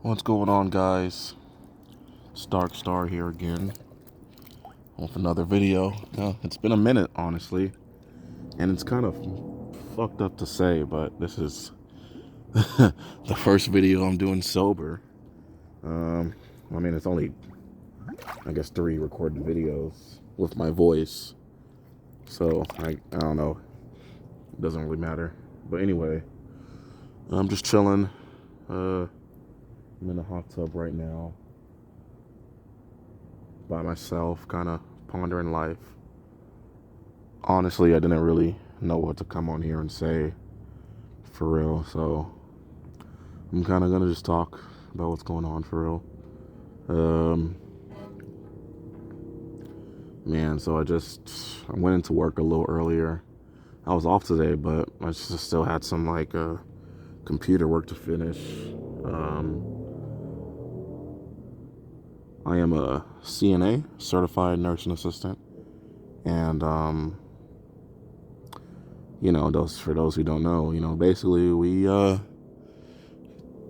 What's going on, guys? It's Darkstar here again with another video. It's been a minute, honestly, and it's kind of fucked up to say, but this is the first video I'm doing sober. Um, it's only, I guess, 3 recorded videos with my voice, so I don't know. It doesn't really matter. But anyway, I'm just chilling. I'm in the hot tub right now by myself, kind of pondering life. Honestly, I didn't really know what to come on here and say for real, so I'm kind of gonna just talk about what's going on for real. Um, so I went into work a little earlier. I was off today, but I just still had some computer work to finish. Um, I am a CNA, certified nursing assistant, and for those who don't know, basically we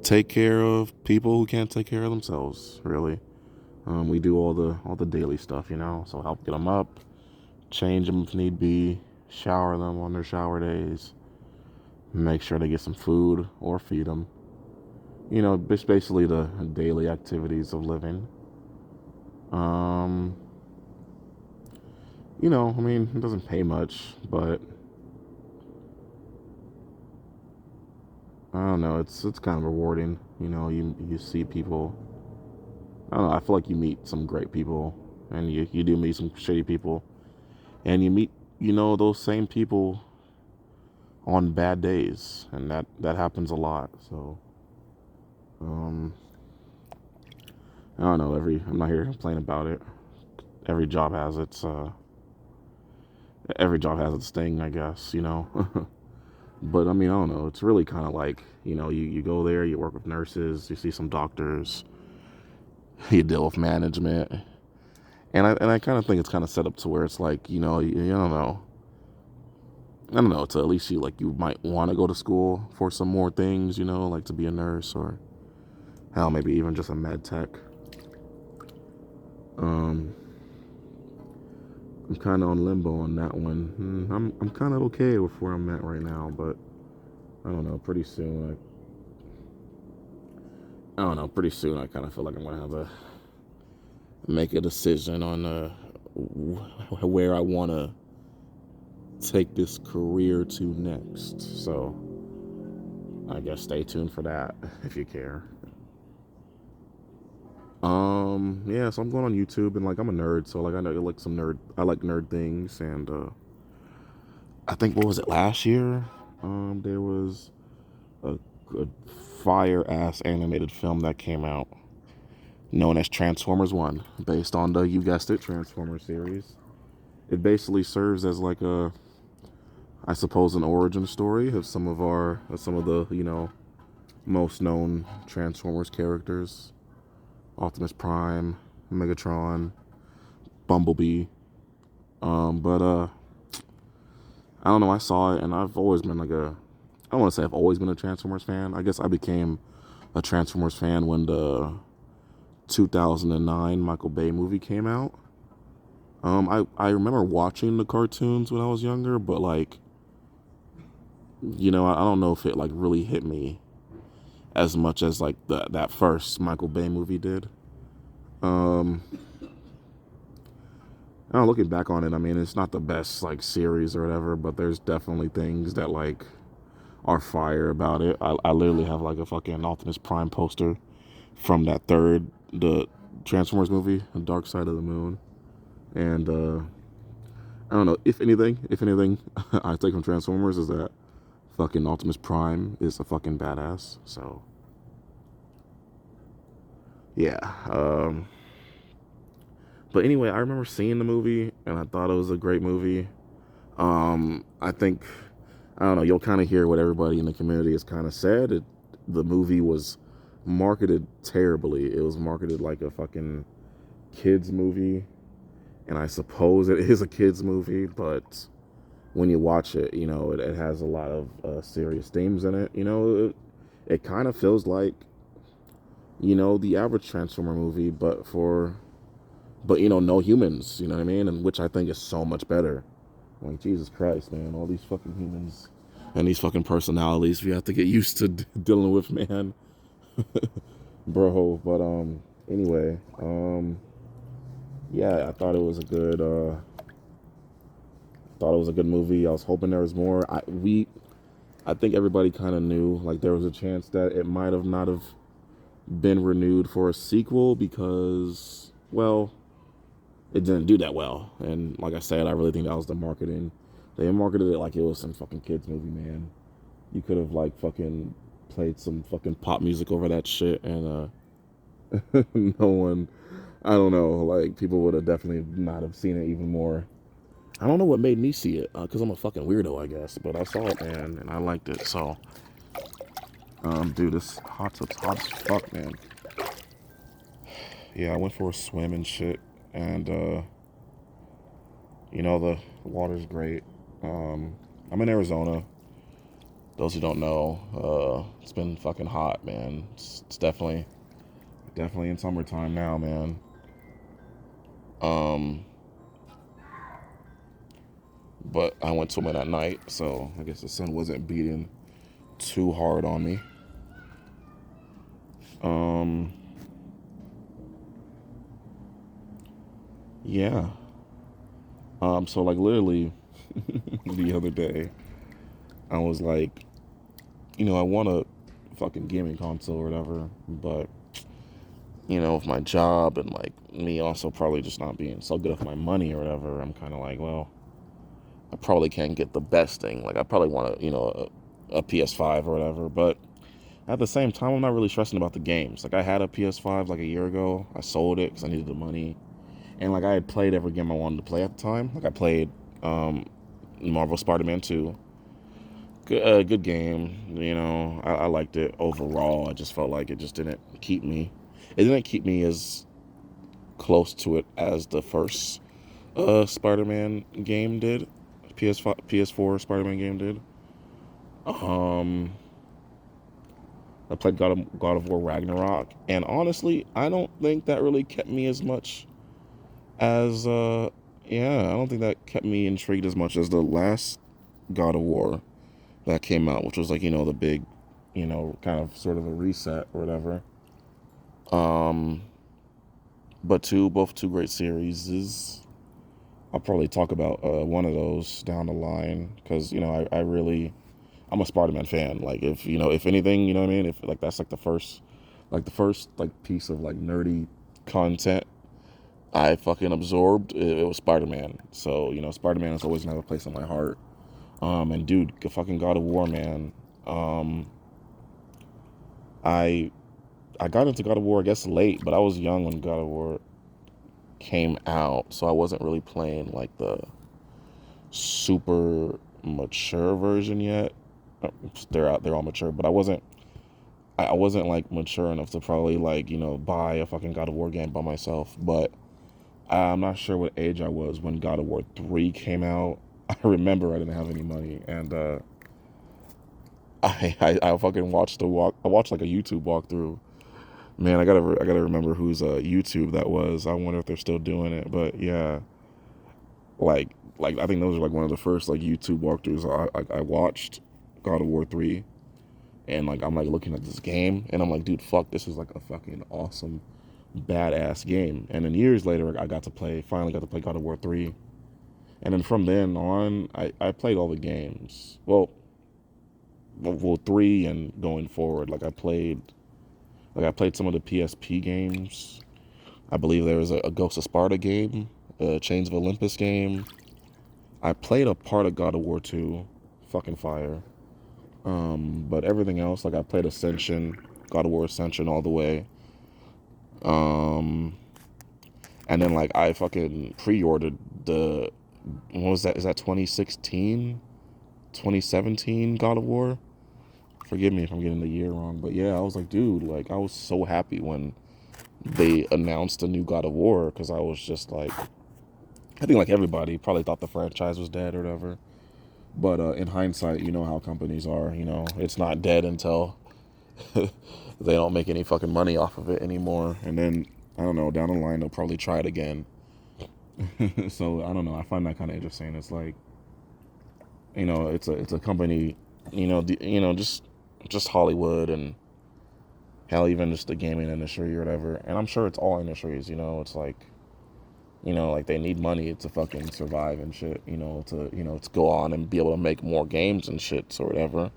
take care of people who can't take care of themselves. Really, we do all the daily stuff, so help get them up, change them if need be, shower them on their shower days, make sure they get some food or feed them. It's basically the daily activities of living. Um, it doesn't pay much, but I don't know. It's kind of rewarding. You see people. I don't know. I feel like you meet some great people, and you do meet some shitty people, and you meet those same people on bad days, and that happens a lot. So, um, I don't know. I'm not here to complain about it. Every job has its every job has its thing, I guess. But I don't know. It's really kind of like you go there, you work with nurses, you see some doctors, you deal with management, and I kind of think it's kind of set up to where it's like you don't know. I don't know. To at least you might want to go to school for some more things, like to be a nurse or hell, maybe even just a med tech. Um, I'm kind of on limbo on that one. I'm kind of okay with where I'm at right now, but I don't know. I don't know. Pretty soon, I kind of feel like I'm gonna have to make a decision on where I want to take this career to next. So I guess stay tuned for that if you care. So I'm going on YouTube, and I'm a nerd, so I know I like nerd things, and I think, what was it, last year? There was a fire ass animated film that came out known as Transformers 1, based on the, you guessed it, Transformers series. It basically serves as I suppose, an origin story of some of the, most known Transformers characters. Optimus Prime, Megatron, Bumblebee. But I don't know, I saw it, and I've always been I don't want to say I've always been a Transformers fan. I guess I became a Transformers fan when the 2009 Michael Bay movie came out. I remember watching the cartoons when I was younger, but I don't know if it really hit me as much as that first Michael Bay movie did. Um, I don't know, looking back on it, it's not the best series or whatever, but there's definitely things that are fire about it. I literally have a fucking Optimus Prime poster from the Transformers movie, The Dark Side of the Moon. And I don't know, if anything, I take from Transformers is that fucking Optimus Prime is a fucking badass. So yeah. But anyway, I remember seeing the movie, and I thought it was a great movie. I think, I don't know, you'll kind of hear what everybody in the community has kind of said. The movie was marketed terribly. It was marketed like a fucking kids movie, and I suppose it is a kids movie, but when you watch it, it has a lot of serious themes in it. It kind of feels like the average Transformer movie, but no humans. You know what I mean? And which I think is so much better. Like Jesus Christ, man, all these fucking humans and these fucking personalities we have to get used to dealing with, man, bro. But anyway, yeah, I thought it was a good movie. I was hoping there was more. I think everybody kind of knew like there was a chance that it might have not have been renewed for a sequel because, well, it didn't do that well. And like I said, I really think that was the marketing. They marketed it like it was some fucking kids movie, man. You could have like fucking played some fucking pop music over that shit, and no one, I don't know, like people would have definitely not have seen it even more. I don't know what made me see it, because I'm a fucking weirdo, I guess. But I saw it, man, and I liked it. So, dude, this hot tub's hot as fuck, man. Yeah, I went for a swim and shit, and the water's great. I'm in Arizona. Those who don't know, it's been fucking hot, man. It's definitely in summertime now, man. Um, but I went swimming at night, so I guess the sun wasn't beating too hard on me. Yeah. So like literally the other day, I was like, I want a fucking gaming console or whatever, but with my job and like me also probably just not being so good with my money or whatever, I'm kind of like, well, I probably can't get the best thing. Like I probably want a PS5 or whatever, but at the same time, I'm not really stressing about the games. Like I had a PS5 like a year ago. I sold it because I needed the money, and like I had played every game I wanted to play at the time. Like I played Marvel Spider-Man 2. Good game. I liked it overall. I just felt like it just didn't keep me. It didn't keep me as close to it as the first Spider-Man game did. PS5, PS4 Spider-Man game did. Um, I played God of War Ragnarok, and honestly, I don't think that really kept me as much as yeah, I don't think that kept me intrigued as much as the last God of War that came out, which was like the big, kind of sort of a reset or whatever. Um, but both two great series. I'll probably talk about one of those down the line because I really I'm a Spider-Man fan. Like if anything, you know what I mean. If like that's like the first like piece of like nerdy content I fucking absorbed, it was Spider-Man. So Spider-Man is always gonna have a place in my heart. And dude, fucking God of War, man. I I got into God of War I guess late, but I was young when God of War came out, so I wasn't really playing like the super mature version yet. They're all mature, but I wasn't like mature enough to probably like buy a fucking God of War game by myself. But I'm not sure what age I was when God of War 3 came out. I remember I didn't have any money, and I fucking watched I watched like a YouTube walkthrough. Man, I gotta remember whose YouTube that was. I wonder if they're still doing it. But yeah, like I think those are like one of the first like YouTube walkthroughs I watched God of War 3, and like I'm like looking at this game and I'm like, dude, fuck, this is like a fucking awesome badass game. And then years later I finally got to play God of War 3. And then from then on I played all the games. Well 3 and going forward, I played some of the PSP games. I believe there was a Ghost of Sparta game, a Chains of Olympus game. I played a part of God of War 2, fucking fire. But everything else, like I played Ascension, God of War Ascension all the way. Um, and then like I fucking pre-ordered what was that? Is that 2016, 2017 God of War? Forgive me if I'm getting the year wrong, but yeah, I was like, dude, like I was so happy when they announced a new God of War because I was just like, I think like everybody probably thought the franchise was dead or whatever. But in hindsight, you know how companies are. It's not dead until they don't make any fucking money off of it anymore. And then I don't know, down the line they'll probably try it again. So I don't know. I find that kind of interesting. It's like, it's a company, just Hollywood and hell, even just the gaming industry or whatever. And I'm sure it's all industries. It's like, like they need money to fucking survive and shit. To go on and be able to make more games and shit or whatever.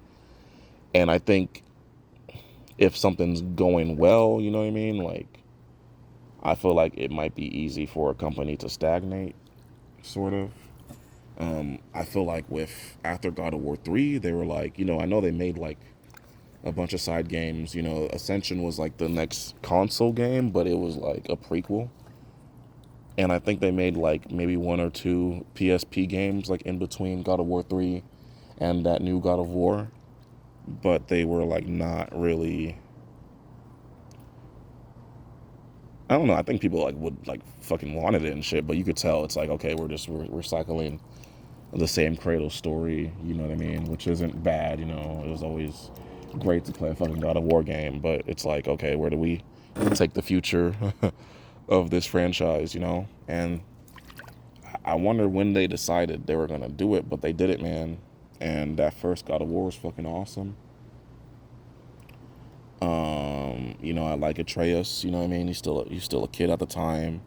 And I think if something's going well, you know what I mean? Like, I feel like it might be easy for a company to stagnate, sort of. I feel like with after God of War 3, they were like, I know they made like a bunch of side games. Ascension was like the next console game, but it was like a prequel. And I think they made like maybe one or two PSP games like in between God of War 3 and that new God of War. But they were like not really. I don't know. I think people like would like fucking wanted it and shit, but you could tell it's like, okay, we're recycling the same Kratos story, you know what I mean? Which isn't bad, It was always great to play a fucking God of War game, but it's like, okay, where do we take the future of this franchise, And I wonder when they decided they were gonna do it, but they did it, man. And that first God of War was fucking awesome. I like Atreus, you know what I mean? He's still a kid at the time.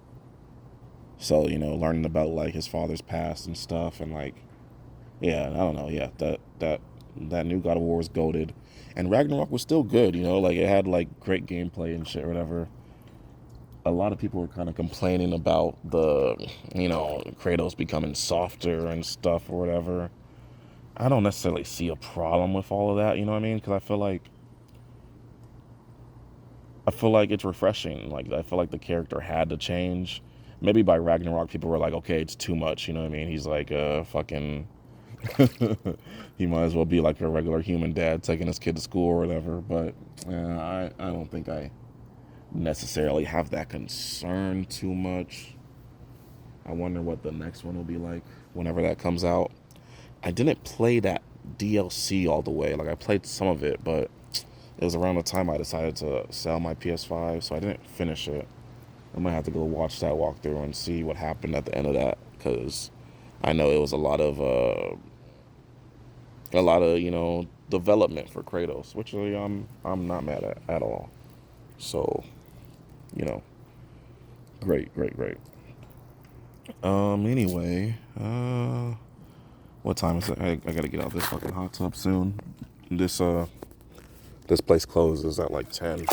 So, learning about like his father's past and stuff and like yeah, I don't know, yeah, that new God of War was goated. And Ragnarok was still good, like it had like great gameplay and shit or whatever. A lot of people were kind of complaining about the, Kratos becoming softer and stuff or whatever. I don't necessarily see a problem with all of that, you know what I mean? Because I feel like it's refreshing. Like I feel like the character had to change. Maybe by Ragnarok, people were like, okay, it's too much. You know what I mean? He's like fucking. He might as well be like a regular human dad taking his kid to school or whatever. But I don't think I necessarily have that concern too much. I wonder what the next one will be like whenever that comes out. I didn't play that DLC all the way. Like I played some of it, but it was around the time I decided to sell my PS5, so I didn't finish it. I might have to go watch that walkthrough and see what happened at the end of that, because I know it was a lot of development for Kratos, which I'm not mad at all. So, you know, great, great, great. Anyway, what time is it? I gotta get out this fucking hot tub soon. This place closes at like 10.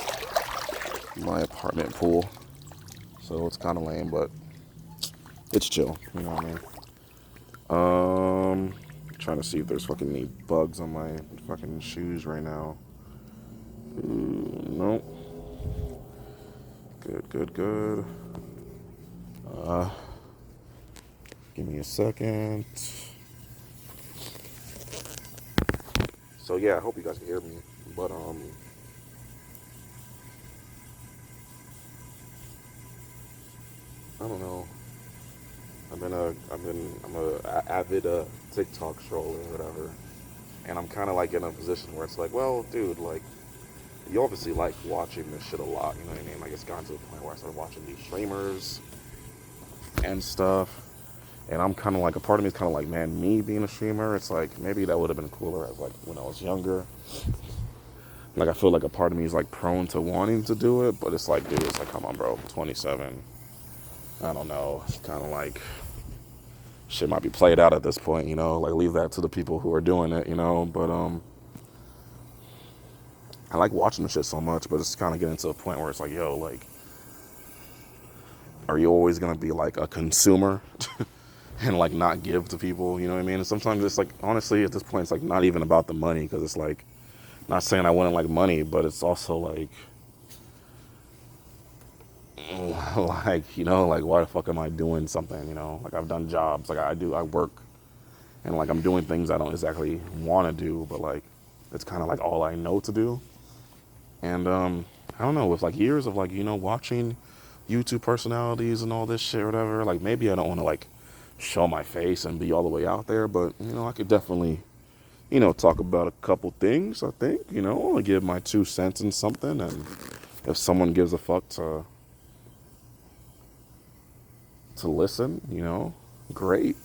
My apartment pool, so it's kind of lame, but it's chill. You know what I mean? Trying to see if there's fucking any bugs on my fucking shoes right now. Nope. Good, good, good. Uh, Give me a second. So yeah, I hope you guys can hear me. But I don't know. I'm a avid TikTok stroller or whatever, and I'm kind of like in a position where it's like, well, dude, like you obviously like watching this shit a lot. You know what I mean? Like it's gotten to the point where I started watching these streamers and stuff, and I'm kind of like a part of me is kind of like, man, me being a streamer, it's like maybe that would have been cooler as like when I was younger. Like I feel like a part of me is like prone to wanting to do it, but it's like, dude, it's like, come on, bro, I'm 27. I don't know. It's kind of like shit might be played out at this point, like leave that to the people who are doing it, but I like watching the shit so much, but it's kind of getting to a point where it's like, yo, like, are you always gonna be like a consumer and like not give to people, you know what I mean? And sometimes it's like, honestly, at this point, it's like not even about the money, because it's like, not saying I wouldn't like money, but it's also like, like why the fuck am I doing something, like I've done jobs, like I work, and like I'm doing things I don't exactly want to do, but like it's kind of like all I know to do. And I don't know, with like years of like watching YouTube personalities and all this shit or whatever, like maybe I don't want to like show my face and be all the way out there, but I could definitely talk about a couple things. I think, I'll give my 2 cents in something, and if someone gives a fuck to listen, great.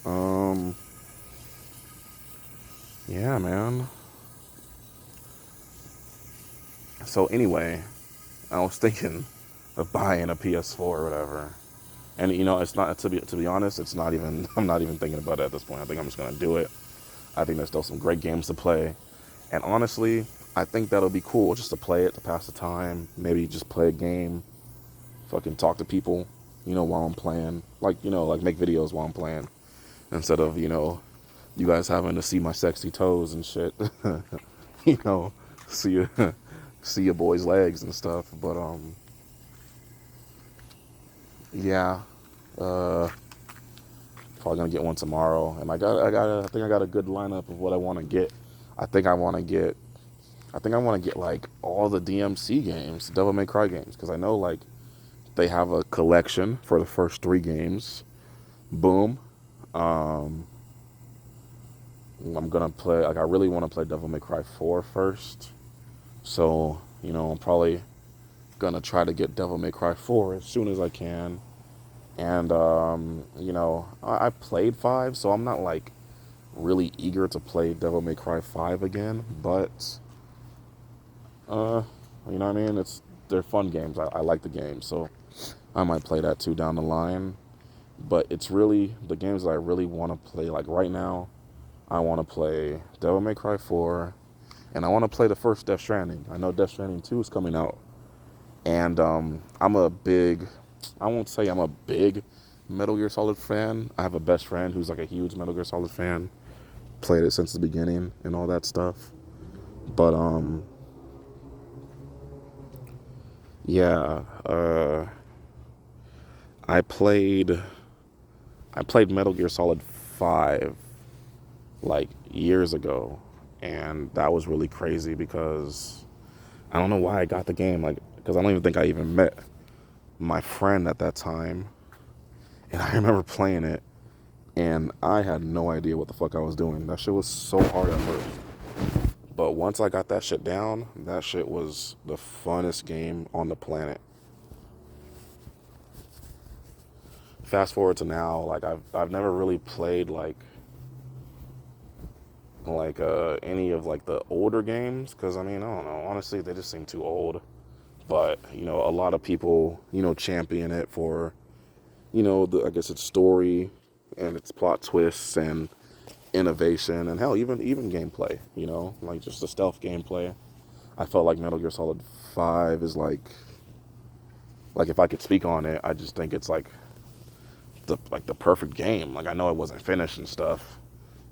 Um, yeah, man. So anyway, I was thinking of buying a PS4 or whatever. And it's not to be honest, it's not even I'm not even thinking about it at this point. I think I'm just gonna do it. I think there's still some great games to play. And honestly, I think that'll be cool just to play it, to pass the time. Maybe just play a game, fucking talk to people, while I'm playing. Like make videos while I'm playing. Instead of, you guys having to see my sexy toes and shit. you know, see your see your boy's legs and stuff. But yeah. Uh Probably gonna get one tomorrow. And I think I got a good lineup of what I wanna get. I think I wanna get like all the DMC games, Devil May Cry games, because I know like they have a collection for the first 3 games. Boom. Um, I'm gonna play like I really want to play Devil May Cry 4 first. So I'm probably gonna try to get Devil May Cry 4 as soon as I can. And I played 5, so I'm not like really eager to play Devil May Cry 5 again. But you know what I mean? They're fun games. I like the game, so I might play that too down the line. But it's really the games that I really want to play. Like right now, I want to play Devil May Cry 4, and I want to play the first Death Stranding. I know Death Stranding 2 is coming out, and I won't say I'm a big Metal Gear Solid fan. I have a best friend who's like a huge Metal Gear Solid fan. Played it since the beginning and all that stuff. But yeah, I played Metal Gear Solid 5 like years ago, and that was really crazy because I don't know why I got the game, like because I don't even think I even met my friend at that time. And I remember playing it, and I had no idea what the fuck I was doing. That shit was so hard at first. But once I got that shit down, that shit was the funnest game on the planet. Fast forward to now, like I've never really played any of like the older games, because I mean, I don't know, honestly they just seem too old. But a lot of people champion it for I guess its story and its plot twists and innovation, and hell, even gameplay, like just the stealth gameplay. I felt like Metal Gear Solid 5 is like if I could speak on it, I just think it's like the perfect game. Like I know it wasn't finished and stuff,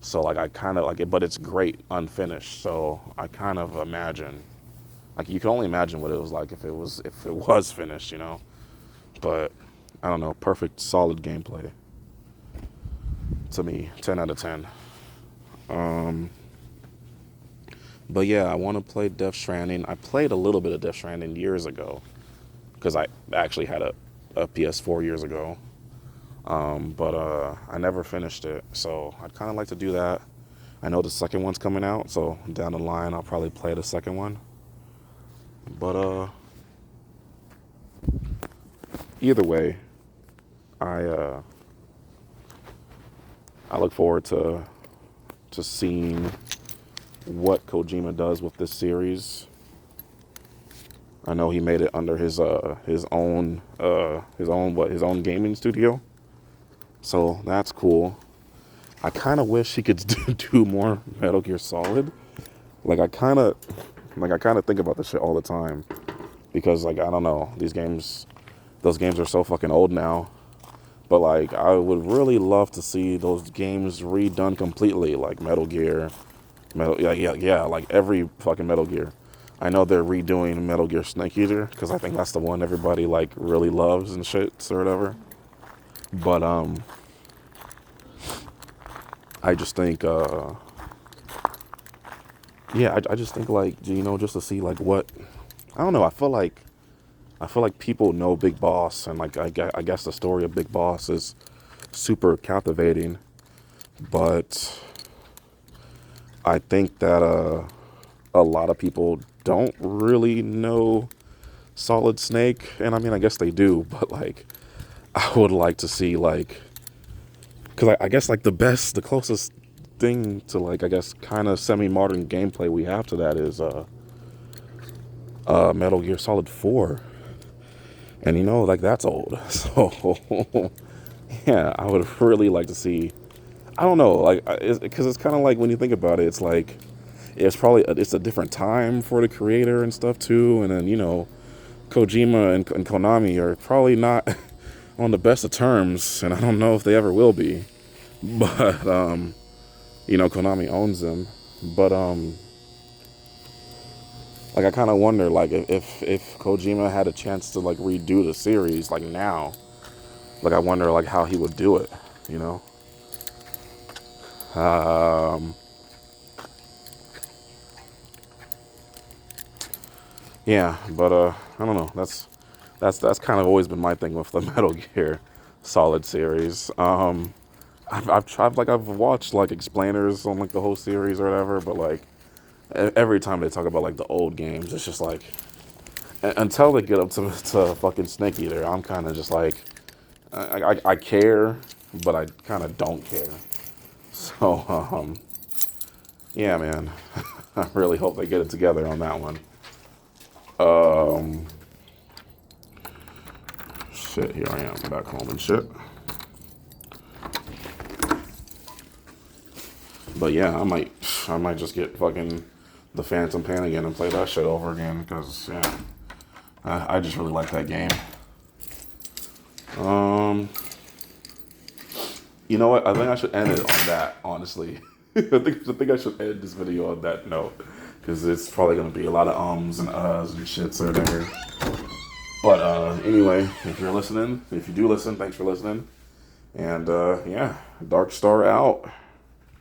so like I kind of like it, but it's great unfinished. So I kind of imagine, like you can only imagine what it was like if it was finished, But I don't know, perfect solid gameplay to me, 10 out of 10. But yeah, I want to play Death Stranding. I played a little bit of Death Stranding years ago because I actually had a PS4 years ago. But I never finished it, so I'd kind of like to do that. I know the second one's coming out, so down the line I'll probably play the second one. But either way, I look forward to seeing what Kojima does with this series. I know he made it under his own gaming studio, so that's cool. I kind of wish he could do more Metal Gear Solid. Like I kind of think about this shit all the time because like I don't know, those games are so fucking old now. But like I would really love to see those games redone completely, like like every fucking Metal Gear. I know they're redoing Metal Gear Snake Eater because I think that's the one everybody like really loves and shit or whatever. But I just think I just think like just to see like what I don't know. I feel like people know Big Boss, and like I guess the story of Big Boss is super captivating, but I think that a lot of people don't really know Solid Snake, and I mean, I guess they do, but like, I would like to see like, because I guess like the closest thing to like, I guess kind of semi-modern gameplay we have to that is Metal Gear Solid 4, and you know, like that's old, so yeah, I would really like to see. I don't know, like, because it's kind of like when you think about it, it's like it's probably it's a different time for the creator and stuff too, and then you know, Kojima and Konami are probably not on the best of terms, and I don't know if they ever will be. But you know, Konami owns them. But like I kind of wonder, like if Kojima had a chance to like redo the series, like now, like I wonder like how he would do it. You know. Um, yeah, but I don't know. That's kind of always been my thing with the Metal Gear Solid series. I've tried like I've watched like explainers on like the whole series or whatever, but like every time they talk about like the old games, it's just like until they get up to fucking Snake Eater, I'm kind of just like I care, but I kind of don't care. So yeah, man, I really hope they get it together on that one. Um, shit, here I am back home and shit. But yeah, I might just get fucking the Phantom Pain again and play that shit over again because yeah, I just really like that game. Um, you know what? I think I should end it on that. Honestly, I think I should end this video on that note because it's probably gonna be a lot of ums and uhs and shits or whatever. But anyway, if you're listening, if you do listen, thanks for listening. And yeah, Darkstar out.